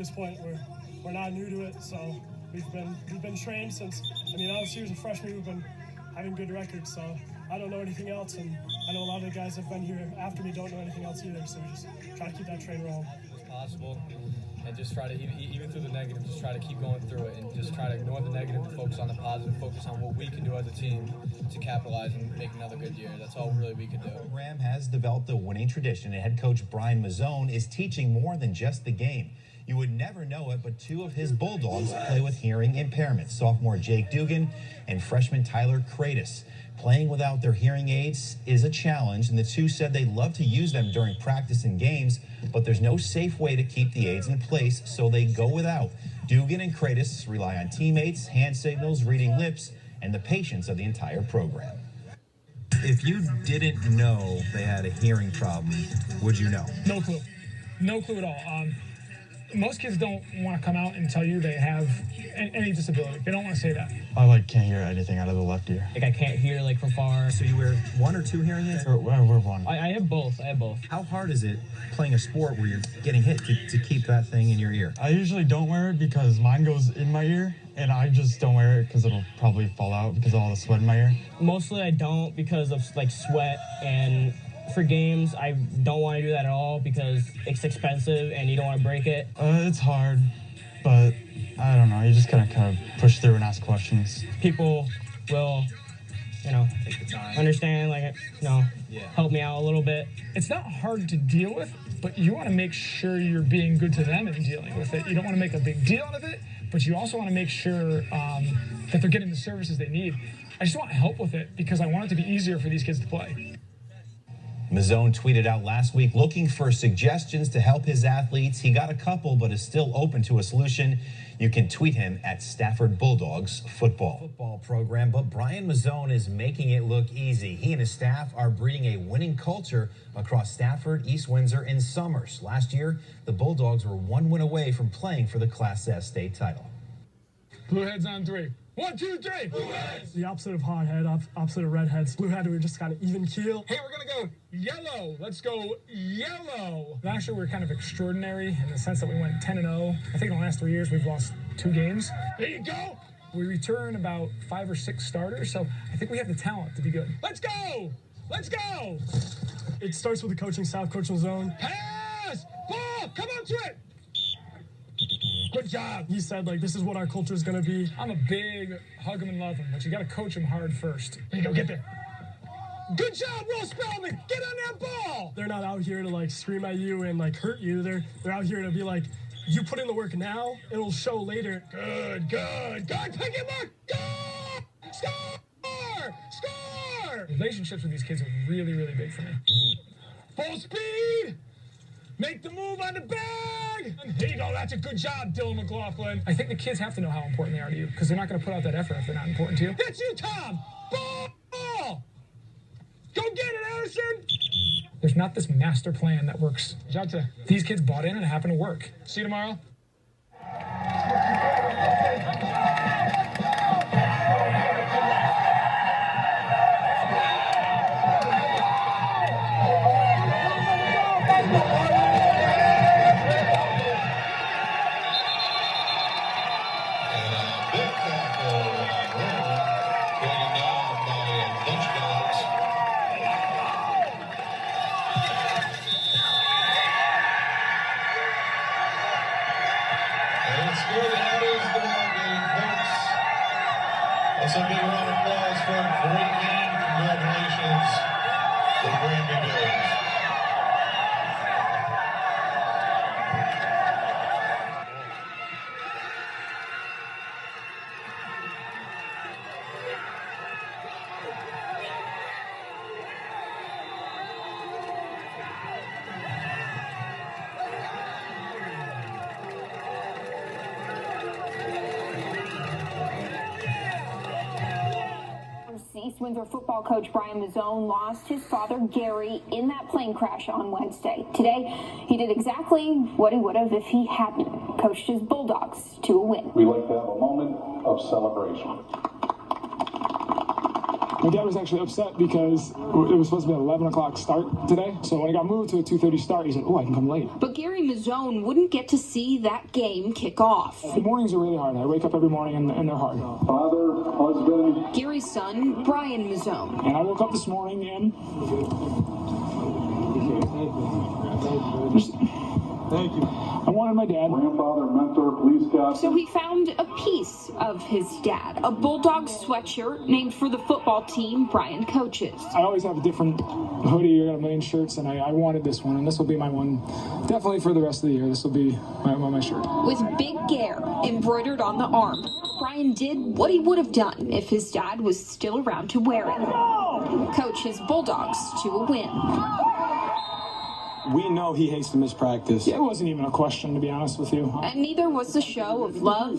this point, we're not new to it. So we've been trained since. I mean, I was here as a freshman. We've been having good records. So I don't know anything else, and I know a lot of the guys that have been here after me don't know anything else either. So we just try to keep that train rolling. As possible, and just try to, even through the negative, just try to keep going through it and just try to ignore the negative and focus on the positive, focus on what we can do as a team to capitalize and make another good year. That's all really we can do. The program has developed a winning tradition, and head coach Brian Mazzone is teaching more than just the game. You would never know it, but two of his Bulldogs play with hearing impairments, sophomore Jake Dugan and freshman Tyler Kratos. Playing without their hearing aids is a challenge, and the two said they love to use them during practice and games, but there's no safe way to keep the aids in place, so they go without. Dugan and Kratos rely on teammates, hand signals, reading lips, and the patience of the entire program. If you didn't know they had a hearing problem, would you know? No clue. No clue at all. Most kids don't want to come out and tell you they have any disability. They don't want to say that. I can't hear anything out of the left ear. I can't hear from far. So you wear one or two hearing aids? Or wear one. I have both. How hard is it playing a sport where you're getting hit to keep that thing in your ear? I usually don't wear it because mine goes in my ear, and I just don't wear it because it'll probably fall out because of all the sweat in my ear. Mostly I don't because of sweat, and for games I don't want to do that at all because it's expensive and you don't want to break it. It's hard, but I don't know. You just gotta kind of push through and ask questions. People will, Take the time. understand, help me out a little bit. It's not hard to deal with, but you want to make sure you're being good to them in dealing with it. You don't want to make a big deal out of it, but you also want to make sure that they're getting the services they need. I just want help with it because I want it to be easier for these kids to play. Mazzone tweeted out last week looking for suggestions to help his athletes. He got a couple, but is still open to a solution. You can tweet him at Stafford Bulldogs football program. But Brian Mazzone is making it look easy. He and his staff are breeding a winning culture across Stafford, East Windsor, and Somers. Last year, the Bulldogs were one win away from playing for the Class S state title. Blue heads on three. 1, 2, 3. Blue heads. The opposite of hot head, opposite of red heads. Blue head, we just got an even keel. Hey, we're going to go yellow. Let's go yellow. Last year, we were kind of extraordinary in the sense that we went 10-0. I think in the last 3 years, we've lost 2 games. There you go. We return about 5 or 6 starters, so I think we have the talent to be good. Let's go. Let's go. It starts with the coaching staff, Coach Mazzone. Pass. Ball. Come on to it. Good job. He said, this is what our culture is going to be. I'm a big hug him and love him, but you got to coach him hard first. There you go. Get there. Good job, Will Spellman. Get on that ball. They're not out here to scream at you and hurt you. They're out here to be you put in the work now, it'll show later. Good. Pick him up. Go. Score. Relationships with these kids are really, really big for me. Full speed. Make the move on the bag. There you go. That's a good job, Dylan McLaughlin. I think the kids have to know how important they are to you because they're not going to put out that effort if they're not important to you. That's you, Tom. Ball. Go get it, Anderson. There's not this master plan that works. Shout out to these kids bought in and it happened to work. See you tomorrow. That's a big round of applause for a great game. Congratulations, the Granby Bills. East Windsor football coach Brian Mazzone lost his father Gary in that plane crash on Wednesday. Today, he did exactly what he would have if he hadn't coached his Bulldogs to a win. We like to have a moment of celebration. My dad was actually upset because it was supposed to be an 11 o'clock start today. So when it got moved to a 2:30 start, he said, "Oh, I can come late." But Gary Mazzone wouldn't get to see that game kick off. The mornings are really hard. I wake up every morning and they're hard. Father, husband. Gary's son, Brian Mazzone. And I woke up this morning and thank you. I wanted my dad. Grandfather, mentor, police captain. So he found a piece of his dad, a Bulldogs sweatshirt named for the football team Brian coaches. I always have a different hoodie or a million shirts, and I wanted this one, and this will be my one definitely for the rest of the year. This will be my shirt. With Big Gare embroidered on the arm, Brian did what he would have done if his dad was still around to wear it. Coach his Bulldogs to a win. We know he hates to miss practice. Yeah, it wasn't even a question, to be honest with you. And neither was the show of love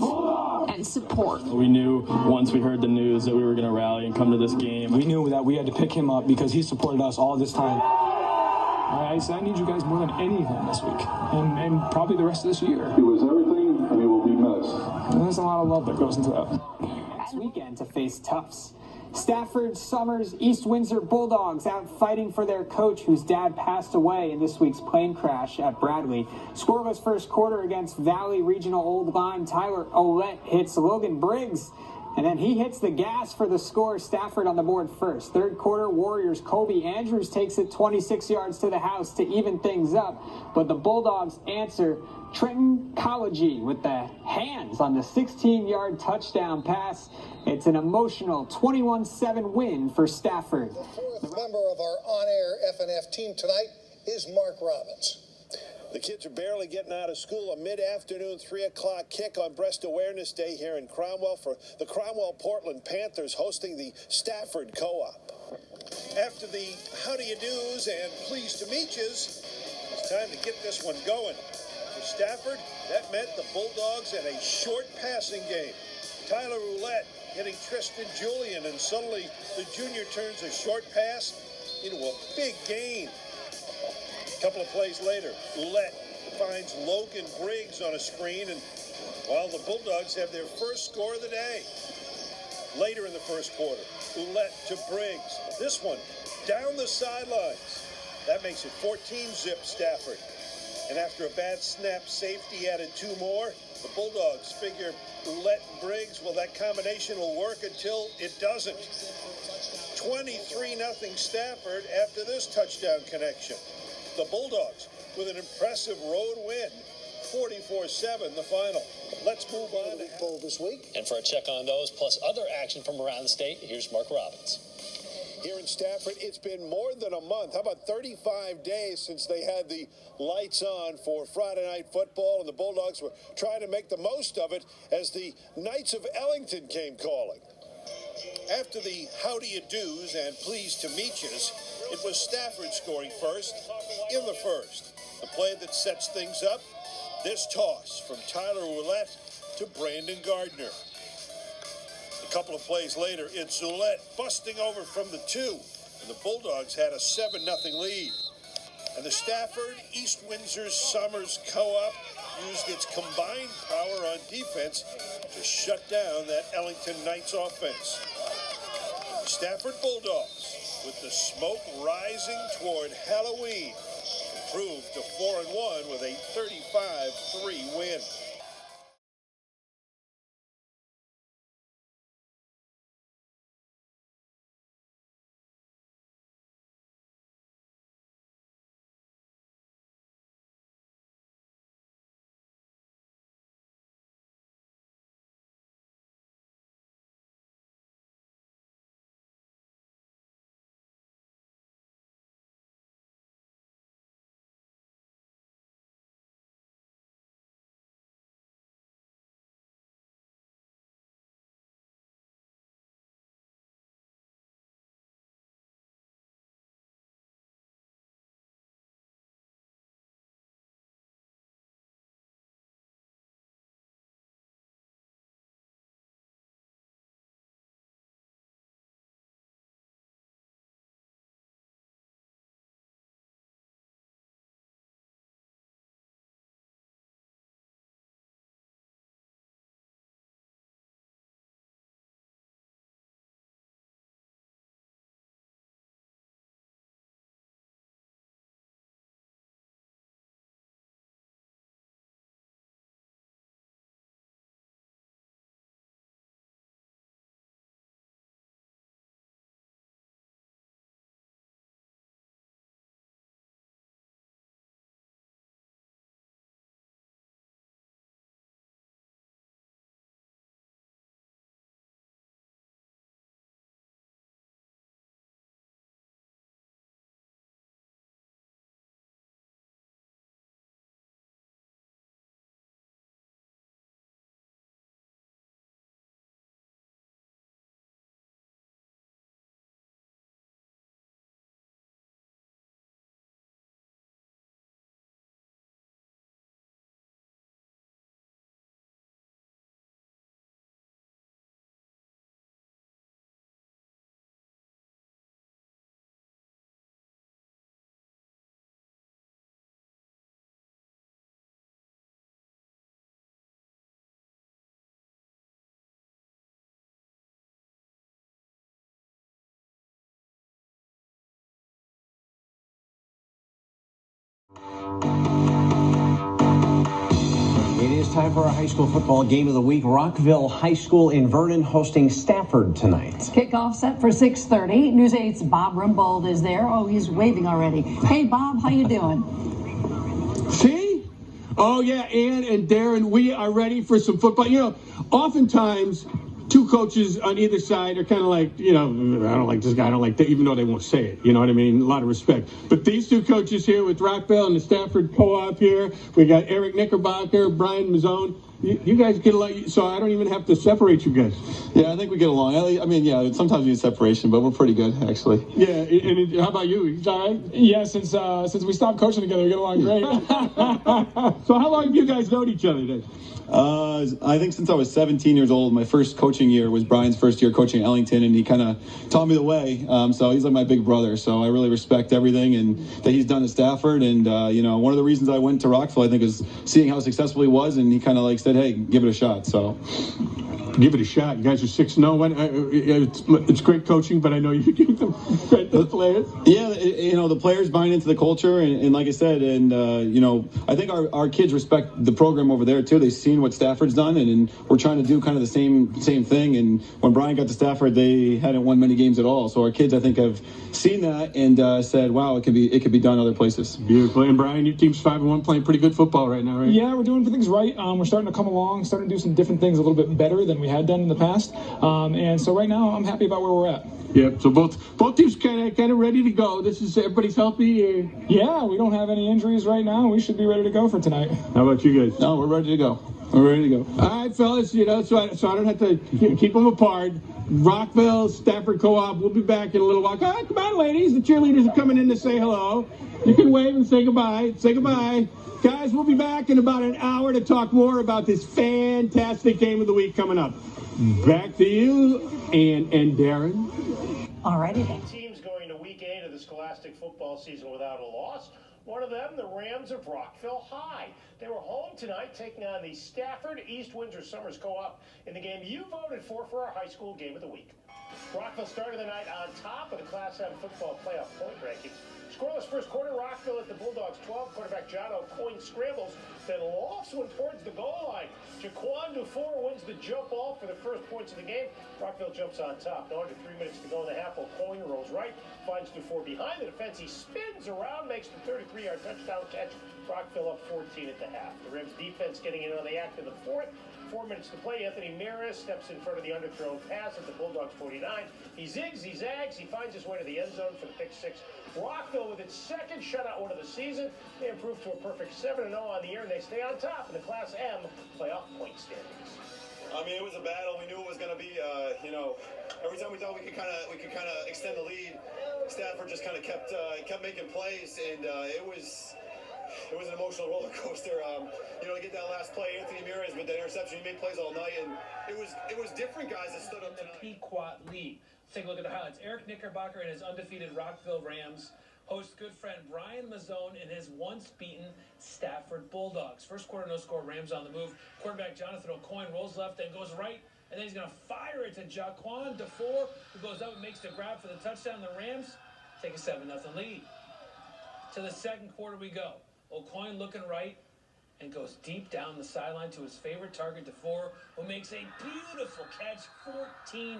and support. We knew once we heard the news that we were going to rally and come to this game. We knew that we had to pick him up because he supported us all this time. I said, I need you guys more than anything this week, and probably the rest of this year. He was everything, and he will be missed. And there's a lot of love that goes into that. This weekend to face Tufts. Stafford Summers East Windsor Bulldogs out fighting for their coach whose dad passed away in this week's plane crash at Bradley. Scoreless first quarter against Valley Regional Old Line. Tyler Ouellette hits Logan Briggs, and then he hits the gas for the score. Stafford on the board first. Third quarter, Warriors Kobe Andrews takes it 26 yards to the house to even things up, but the Bulldogs answer. Trenton Collegy with the hands on the 16-yard touchdown pass. It's an emotional 21-7 win for Stafford. The fourth member of our on-air FNF team tonight is Mark Robbins. The kids are barely getting out of school. A mid-afternoon 3 o'clock kick on Breast Awareness Day here in Cromwell for the Cromwell Portland Panthers hosting the Stafford Co-op. After the how-do-you-do's and pleased to meet yous, it's time to get this one going. For Stafford, that meant the Bulldogs and a short passing game. Tyler Ouellette hitting Tristan Julian, and suddenly the junior turns a short pass into a big gain. A couple of plays later, Ouellette finds Logan Briggs on a screen, and while the Bulldogs have their first score of the day. Later in the first quarter, Ouellette to Briggs. This one down the sidelines. That makes it 14-zip Stafford. And after a bad snap, safety added 2 more. The Bulldogs figure Ouellette and Briggs, well, that combination will work until it doesn't. 23-0 Stafford after this touchdown connection. The Bulldogs with an impressive road win. 44-7 the final. Let's move on to Bowl this week. And for a check on those, plus other action from around the state, here's Mark Robbins. Here in Stafford, it's been more than a month. How about 35 days since they had the lights on for Friday Night Football, and the Bulldogs were trying to make the most of it as the Knights of Ellington came calling. After the how-do-you-do's and pleased to meet yous, it was Stafford scoring first in the first. The play that sets things up, this toss from Tyler Ouellette to Brandon Gardner. A couple of plays later, it's Ouellette busting over from the 2, and the Bulldogs had a 7-0 lead. And the Stafford East Windsor Summers Co-op used its combined power on defense to shut down that Ellington Knights offense. The Stafford Bulldogs, with the smoke rising toward Halloween, improved to 4-1 with a 35-3 win. It's time for our high school football game of the week. Rockville High School in Vernon hosting Stafford tonight. Kickoff set for 6:30. News 8's Bob Rimbold is there. Oh, he's waving already. Hey, Bob, how you doing? See? Oh, yeah, Ann and Darren, we are ready for some football. You know, oftentimes, two coaches on either side are kind of like, you know, I don't like this guy, I don't like that, even though they won't say it. You know what I mean? A lot of respect. But these two coaches here with Rockville and the Stafford Co-op here, we got Eric Knickerbocker, Brian Mazzone. You guys get along, so I don't even have to separate you guys. Yeah, I think we get along. I mean, yeah, sometimes we need separation, but we're pretty good, actually. Yeah, and how about you? You all right? Yeah, since we stopped coaching together, we get along great. So how long have you guys known each other then? I think since I was 17 years old. My first coaching year was Brian's first year coaching Ellington, and he kind of taught me the way. So he's like my big brother. So I really respect everything and that he's done at Stafford. And you know, one of the reasons I went to Rockville, I think, is seeing how successful he was, and he kind of like said, "Hey, give it a shot." So give it a shot. You guys are 6-0. It's great coaching, but I know you give them credit to the players. Yeah, you know, the players buying into the culture, and like I said, and you know, I think our kids respect the program over there too. They've seen what Stafford's done, and we're trying to do kind of the same thing. And when Brian got to Stafford, they hadn't won many games at all. So our kids, I think, have seen that and said, "Wow, it could be done other places." Beautiful. And Brian, your team's 5-1, playing pretty good football right now, right? Yeah, we're doing things right. We're starting to come along, starting to do some different things a little bit better than we had done in the past. And so right now, I'm happy about where we're at. Yep. So both teams kind of ready to go. This is everybody's healthy. Yeah, we don't have any injuries right now. We should be ready to go for tonight. How about you guys? No, we're ready to go. We're ready to go. All right, fellas. You know, so I don't have to keep them apart. Rockville, Stafford Co-op. We'll be back in a little while. All right, come on, ladies. The cheerleaders are coming in to say hello. You can wave and say goodbye. Say goodbye. Guys, we'll be back in about an hour to talk more about this fantastic game of the week coming up. Back to you, Ann and Darren. All righty then. Teams going to week 8 of the Scholastic football season without a loss. One of them, the Rams of Rockville High. They were home tonight taking on the Stafford East Windsor Summers Co-op in the game you voted for our high school game of the week. Rockville started the night on top of the Class M football playoff point rankings. Scoreless first quarter, Rockville at the Bulldogs 12. Quarterback John O'Coin scrambles, then lofts one towards the goal line. Jaquan Dufour wins the jump ball for the first points of the game. Rockville jumps on top. Now under 3 minutes to go in the half. O'Coin rolls right, finds Dufour behind the defense. He spins around, makes the 33-yard touchdown catch. Rockville up 14 at the half. The Rams defense getting in on the act in the fourth. 4 minutes to play. Anthony Maris steps in front of the underthrown pass at the Bulldogs 49. He zigs, he zags, he finds his way to the end zone for the pick six. Rockville with its second shutout win of the season. They improved to a perfect 7-0 on the year, and they stay on top in the Class M playoff point standings. I mean, it was a battle. We knew it was going to be. You know, every time we thought we could kind of extend the lead, Stafford just kind of kept making plays, and it was an emotional roller coaster. You know, to get that last play, Anthony Maris with the interception, he made plays all night, and it was different guys that stood up tonight. Pequot lead. Let's take a look at the highlights. Eric Knickerbocker and his undefeated Rockville Rams host good friend Brian Mazzone and his once-beaten Stafford Bulldogs. First quarter, no score, Rams on the move. Quarterback Jonathan O'Coin rolls left, then goes right, and then he's going to fire it to Jaquan Dufour, who goes up and makes the grab for the touchdown. The Rams take a 7-0 lead. To the second quarter we go. O'Coin looking right and goes deep down the sideline to his favorite target, Dufour, who makes a beautiful catch, 14-0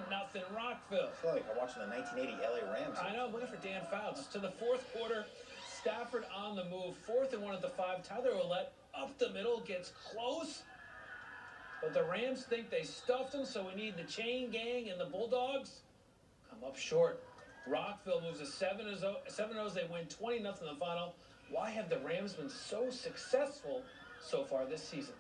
Rockville. I feel like I'm watching the 1980 LA Rams. I know, I'm looking for Dan Fouts. To the fourth quarter, Stafford on the move, 4th and 1 at the 5. Tyler Ouellette up the middle, gets close. But the Rams think they stuffed him, so we need the chain gang and the Bulldogs come up short. Rockville moves to 7-0. They win 20-0 in the final. Why have the Rams been so successful so far this season?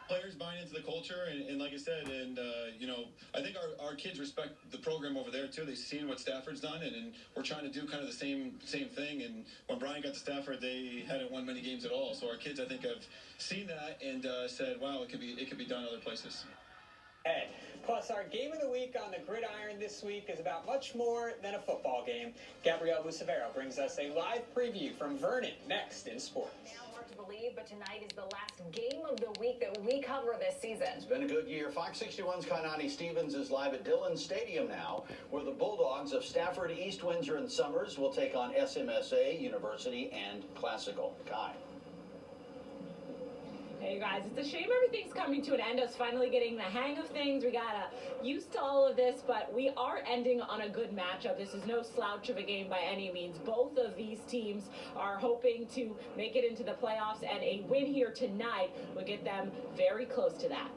Players buying into the culture, and like I said, and you know, I think our kids respect the program over there too. They've seen what Stafford's done, and we're trying to do kind of the same thing. And when Brian got to Stafford, they hadn't won many games at all. So our kids, I think, have seen that and said, "Wow, it could be done other places." Plus, our game of the week on the gridiron this week is about much more than a football game. Gabrielle Lucevero brings us a live preview from Vernon next in sports. Hard to believe, but tonight is the last game of the week that we cover this season. It's been a good year. Fox 61's Kanani Stevens is live at Dillon Stadium now, where the Bulldogs of Stafford, East Windsor, and Summers will take on SMSA, University, and Classical. Kai. Hey guys, it's a shame everything's coming to an end. Us finally getting the hang of things. We got used to all of this, but we are ending on a good matchup. This is no slouch of a game by any means. Both of these teams are hoping to make it into the playoffs, and a win here tonight would get them very close to that.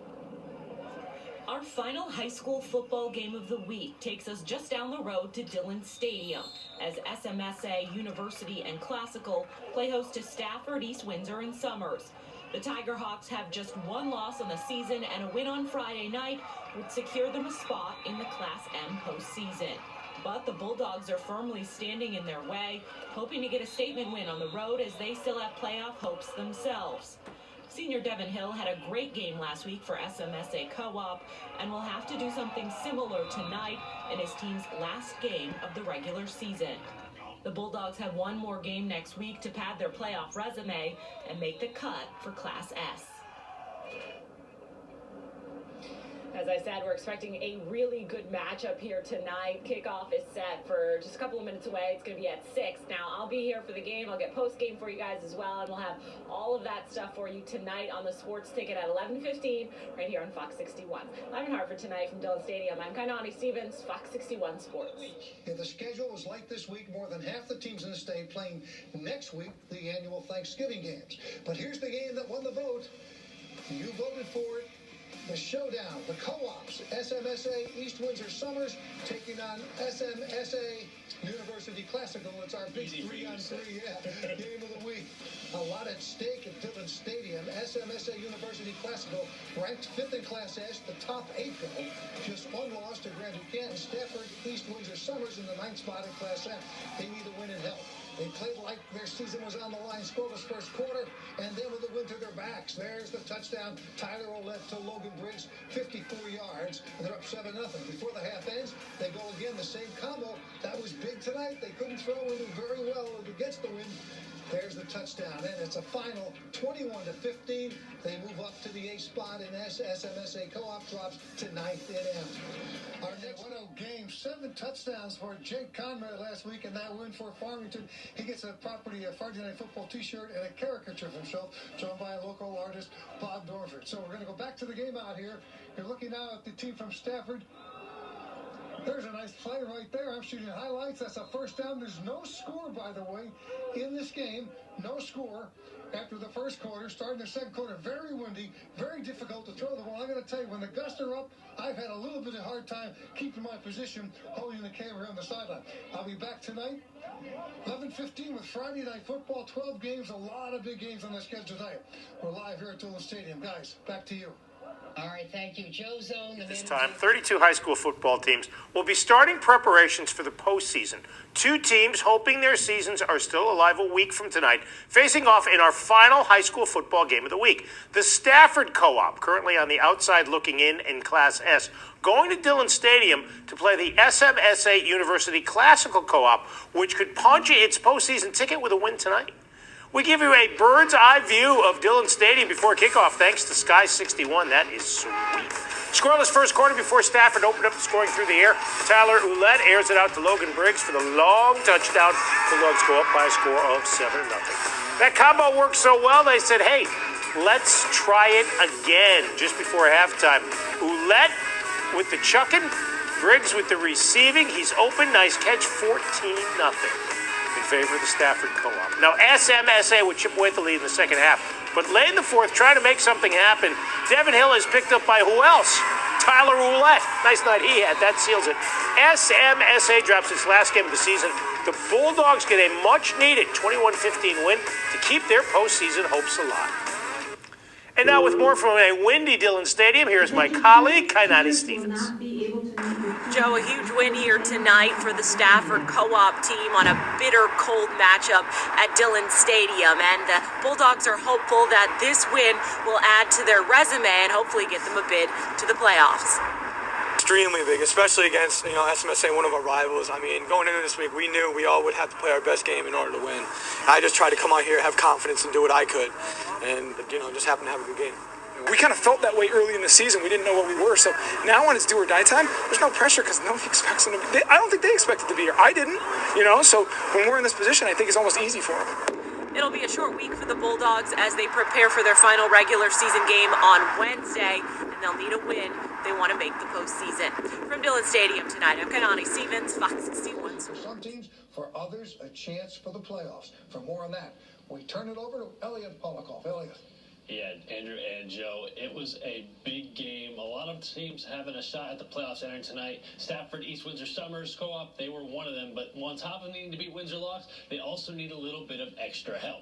Our final high school football game of the week takes us just down the road to Dillon Stadium as SMSA, University, and Classical play host to Stafford, East Windsor, and Summers. The Tigerhawks have just one loss on the season, and a win on Friday night would secure them a spot in the Class M postseason. But the Bulldogs are firmly standing in their way, hoping to get a statement win on the road as they still have playoff hopes themselves. Senior Devin Hill had a great game last week for SMSA Co-op and will have to do something similar tonight in his team's last game of the regular season. The Bulldogs have one more game next week to pad their playoff resume and make the cut for Class S. As I said, we're expecting a really good matchup here tonight. Kickoff is set for just a couple of minutes away. It's going to be at 6. Now, I'll be here for the game. I'll get post-game for you guys as well, and we'll have all of that stuff for you tonight on the sports ticket at 11:15 right here on Fox 61. Live in Hartford tonight from Dillon Stadium. I'm Kainani Stevens, Fox 61 Sports. If the schedule was like this week, more than half the teams in the state playing next week the annual Thanksgiving games. But here's the game that won the vote. You voted for it. The showdown, the co-ops, SMSA East Windsor Summers taking on SMSA University Classical. It's our big 3-on-3 game of the week. A lot at stake at Dillon Stadium. SMSA University Classical ranked 5th in Class S, the top 8 go. Just one loss to Grand Duquesne. Stafford East Windsor Summers in the 9th spot in Class M. They need a win and help. They played like their season was on the line, scoreless first quarter, and then with the wind to their backs. There's the touchdown. Tyler Ouellette to Logan Briggs, 54 yards, and they're up 7-0. Before the half ends, they go again, the same combo. That was big tonight. They couldn't throw it very well against the wind. There's the touchdown, and it's a final 21-15. They move up to the 8th spot, and SMSA Co-op drops to 9th in M. Our next game, 7 touchdowns for Jake Conrad last week, and that win for Farmington. He gets a Friday Night Football t-shirt and a caricature of himself, drawn by a local artist, Bob Dorford. So we're going to go back to the game out here. You're looking now at the team from Stafford. There's a nice play right there. I'm shooting highlights. That's a first down. There's no score, by the way, in this game. No score after the first quarter. Starting the second quarter, very windy, very difficult to throw the ball. I'm going to tell you, when the gusts are up, I've had a little bit of hard time keeping my position, holding the camera on the sideline. I'll be back tonight, 11:15 with Friday Night Football. 12 games, a lot of big games on the schedule tonight. We're live here at Dillon Stadium. Guys, back to you. All right, thank you. Joe Zone. This time, 32 high school football teams will be starting preparations for the postseason. 2 teams hoping their seasons are still alive a week from tonight, facing off in our final high school football game of the week. The Stafford Co-op, currently on the outside looking in Class S, going to Dillon Stadium to play the SMSA University Classical Co-op, which could punch its postseason ticket with a win tonight. We give you a bird's eye view of Dillon Stadium before kickoff, thanks to Sky 61. That is sweet. Scoreless first quarter before Stafford opened up the scoring through the air. Tyler Ouellette airs it out to Logan Briggs for the long touchdown. Bulldogs go up by a score of 7-0. That combo worked so well, they said, hey, let's try it again just before halftime. Ouellette with the chucking, Briggs with the receiving. He's open, nice catch, 14-0. In favor of the Stafford Co-op. Now, SMSA would chip away at the lead in the second half, but late in the fourth, trying to make something happen. Devin Hill is picked up by who else? Tyler Ouellette. Nice night he had. That seals it. SMSA drops its last game of the season. The Bulldogs get a much-needed 21-15 win to keep their postseason hopes alive. And now with more from a windy Dillon Stadium, here's my colleague, Kainani Stevens. Joe, a huge win here tonight for the Stafford Co-op team on a bitter cold matchup at Dillon Stadium. And the Bulldogs are hopeful that this win will add to their resume and hopefully get them a bid to the playoffs. Extremely big, especially against SMSA, one of our rivals. I mean, going into this week, we knew we all would have to play our best game in order to win. I just tried to come out here, have confidence, and do what I could, and just happen to have a good game. We kind of felt that way early in the season. We didn't know what we were. So now when it's do or die time, there's no pressure because nobody expects them to be. I don't think they expected to be here. I didn't, So when we're in this position, I think it's almost easy for them. It'll be a short week for the Bulldogs as they prepare for their final regular season game on Wednesday, and they'll need a win if they want to make the postseason. From Dillon Stadium tonight, I'm Kanani Stevens, Fox 61. For some teams, for others, a chance for the playoffs. For more on that, we turn it over to Elliot Polikoff. Elliot. Yeah, Andrew and Joe, it was a big game. A lot of teams having a shot at the playoffs entering tonight. Stafford, East Windsor Summers co-op, they were one of them. But on top of needing to beat Windsor Locks, they also need a little bit of extra help.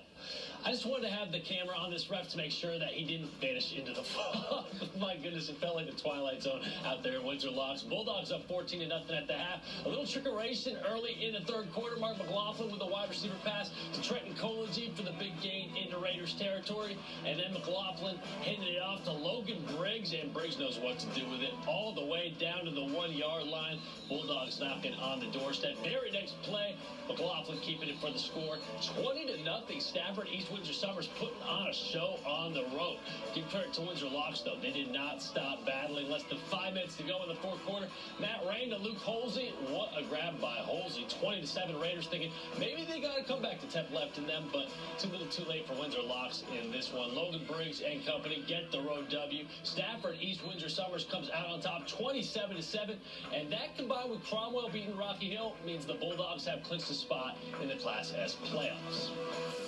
I just wanted to have the camera on this ref to make sure that he didn't vanish into the fog. My goodness, it felt like the Twilight Zone out there in Windsor Locks. Bulldogs up 14-0 at the half. A little trickeration early in the third quarter. Mark McLaughlin with a wide receiver pass to Trenton Kology for the big gain into Raiders territory. And then McLaughlin handed it off to Logan Briggs, and Briggs knows what to do with it all the way down to the 1-yard line. Bulldogs knocking on the doorstep. Very next play, McLaughlin keeping it for the score. 20-0. Stafford, East Windsor Summers putting on a show on the road. Give credit to Windsor Locks, though. They did not stop battling. Less than 5 minutes to go in the fourth quarter. Matt Rain to Luke Holsey. What a grab by Holsey. 20-7 Raiders thinking maybe they got to come back to 10 left in them, but too little too late for Windsor Locks in this one. Logan Briggs and company get the road W. Stafford, East Windsor Summers comes out on top 27-7, and that combined with Cromwell beating Rocky Hill means the Bulldogs have clinched a spot in the Class S playoffs.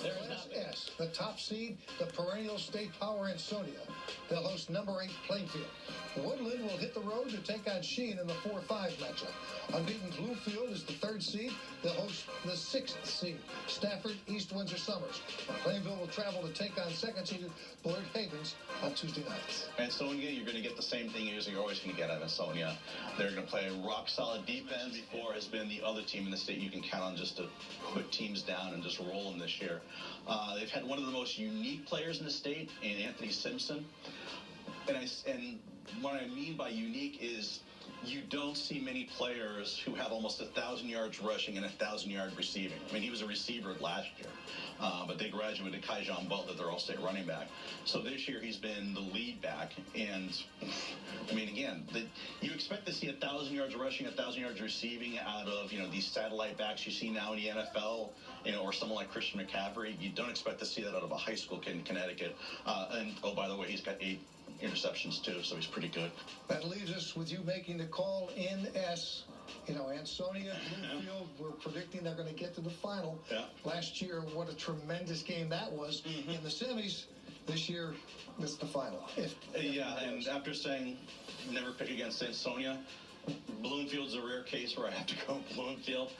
Class S, the top seed, the perennial state power Ansonia. They'll host number 8 Plainfield. Woodland will hit the road to take on Sheen in the 4-5 matchup. Unbeaten Bluefield is the 3rd seed. They'll host the 6th seed, Stafford, East Windsor Summers. Plainville will travel to take on 2nd seeded Blurt Havens on Tuesday nights. Ansonia, you're going to get the same thing you're always going to get at Ansonia. They're going to play rock solid defense. Before has been the other team in the state you can count on just to put teams down and just roll them this year. They've had one of the most unique players in the state in Anthony Simpson. And what I mean by unique is you don't see many players who have almost 1,000 yards rushing and 1,000 yards receiving. I mean, he was a receiver last year, but they graduated Kaijon Butler, their all-state running back. So this year he's been the lead back, and I mean, again, you expect to see 1,000 yards rushing, 1,000 yards receiving out of these satellite backs you see now in the NFL, or someone like Christian McCaffrey. You don't expect to see that out of a high school kid in Connecticut. And oh, by the way, he's got 8 interceptions too, so he's pretty good. That leaves us with you making the call in S. Ansonia, Bluefield, we're predicting they're going to get to the final. Yeah. Last year, what a tremendous game that was. In the semis, this year, it's the final. And after saying never pick against Ansonia, Bloomfield's a rare case where I have to go Bloomfield.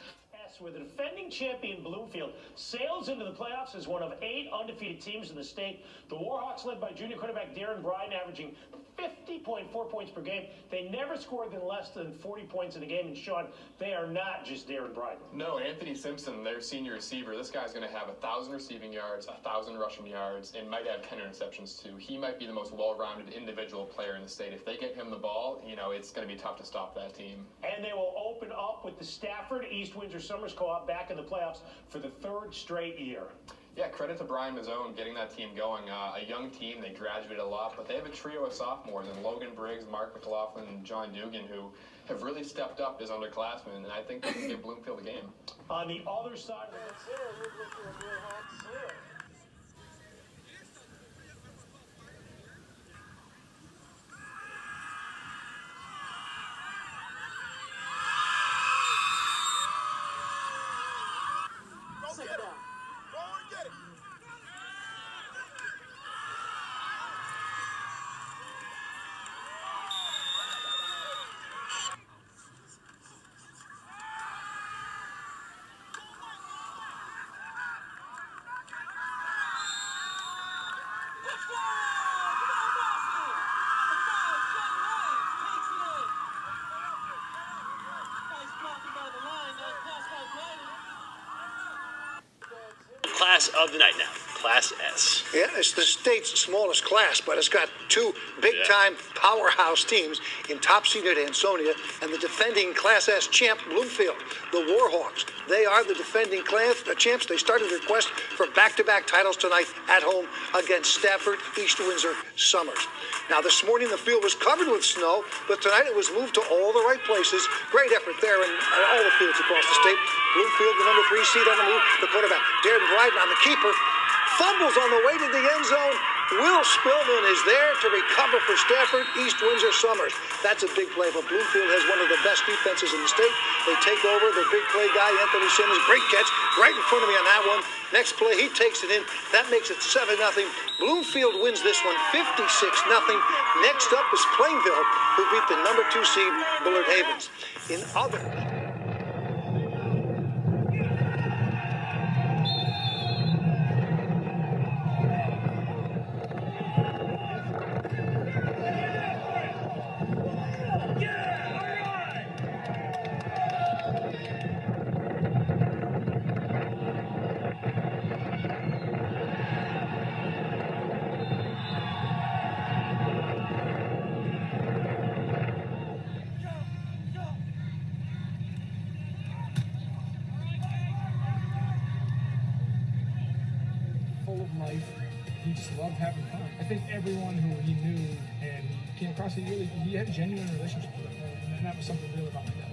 With the defending champion Bloomfield sails into the playoffs as one of 8 undefeated teams in the state. The Warhawks, led by junior quarterback Darren Bryden, averaging 50.4 points per game. They never scored less than 40 points in a game. And Sean, they are not just Darren Bryden. No, Anthony Simpson, their senior receiver, this guy's going to have 1,000 receiving yards, 1,000 rushing yards, and might have 10 interceptions too. He might be the most well-rounded individual player in the state. If they get him the ball, it's going to be tough to stop that team. And they will open up with the Stafford East Windsor Summers co-op back in the playoffs for the 3rd straight year. Yeah, credit to Brian Mazzone getting that team going. A young team, they graduated a lot, but they have a trio of sophomores, and Logan Briggs, Mark McLaughlin, and John Dugan, who have really stepped up as underclassmen, and I think they can give Bloomfield a game. On the other side of the center, we're looking at Warhawks. Class of the night now, Class S. Yeah, it's the state's smallest class, but it's got 2 big-time powerhouse teams in top-seeded Ansonia and the defending Class S champ, Bloomfield, the Warhawks. They are the defending champs. They started their quest for back-to-back titles tonight at home against Stafford, East Windsor Summers. Now, this morning the field was covered with snow, but tonight it was moved to all the right places. Great effort there in all the fields across the state. Bloomfield, the number 3 seed on the move, the quarterback, Darren Bryden on the keeper. fumbles on the way to the end zone. Will Spillman is there to recover for Stafford, East Windsor Summers. That's a big play, but Bloomfield has one of the best defenses in the state. They take over. Their big play guy, Anthony Simmons, great catch right in front of me on that one. Next play, he takes it in. That makes it 7-0. Bloomfield wins this one 56-0. Next up is Plainville, who beat the number 2 seed Bullard Havens. In other... Full of life. He just loved having fun. I think everyone who he knew and he came across, he had a genuine relationship with them. And that was something real about my dad.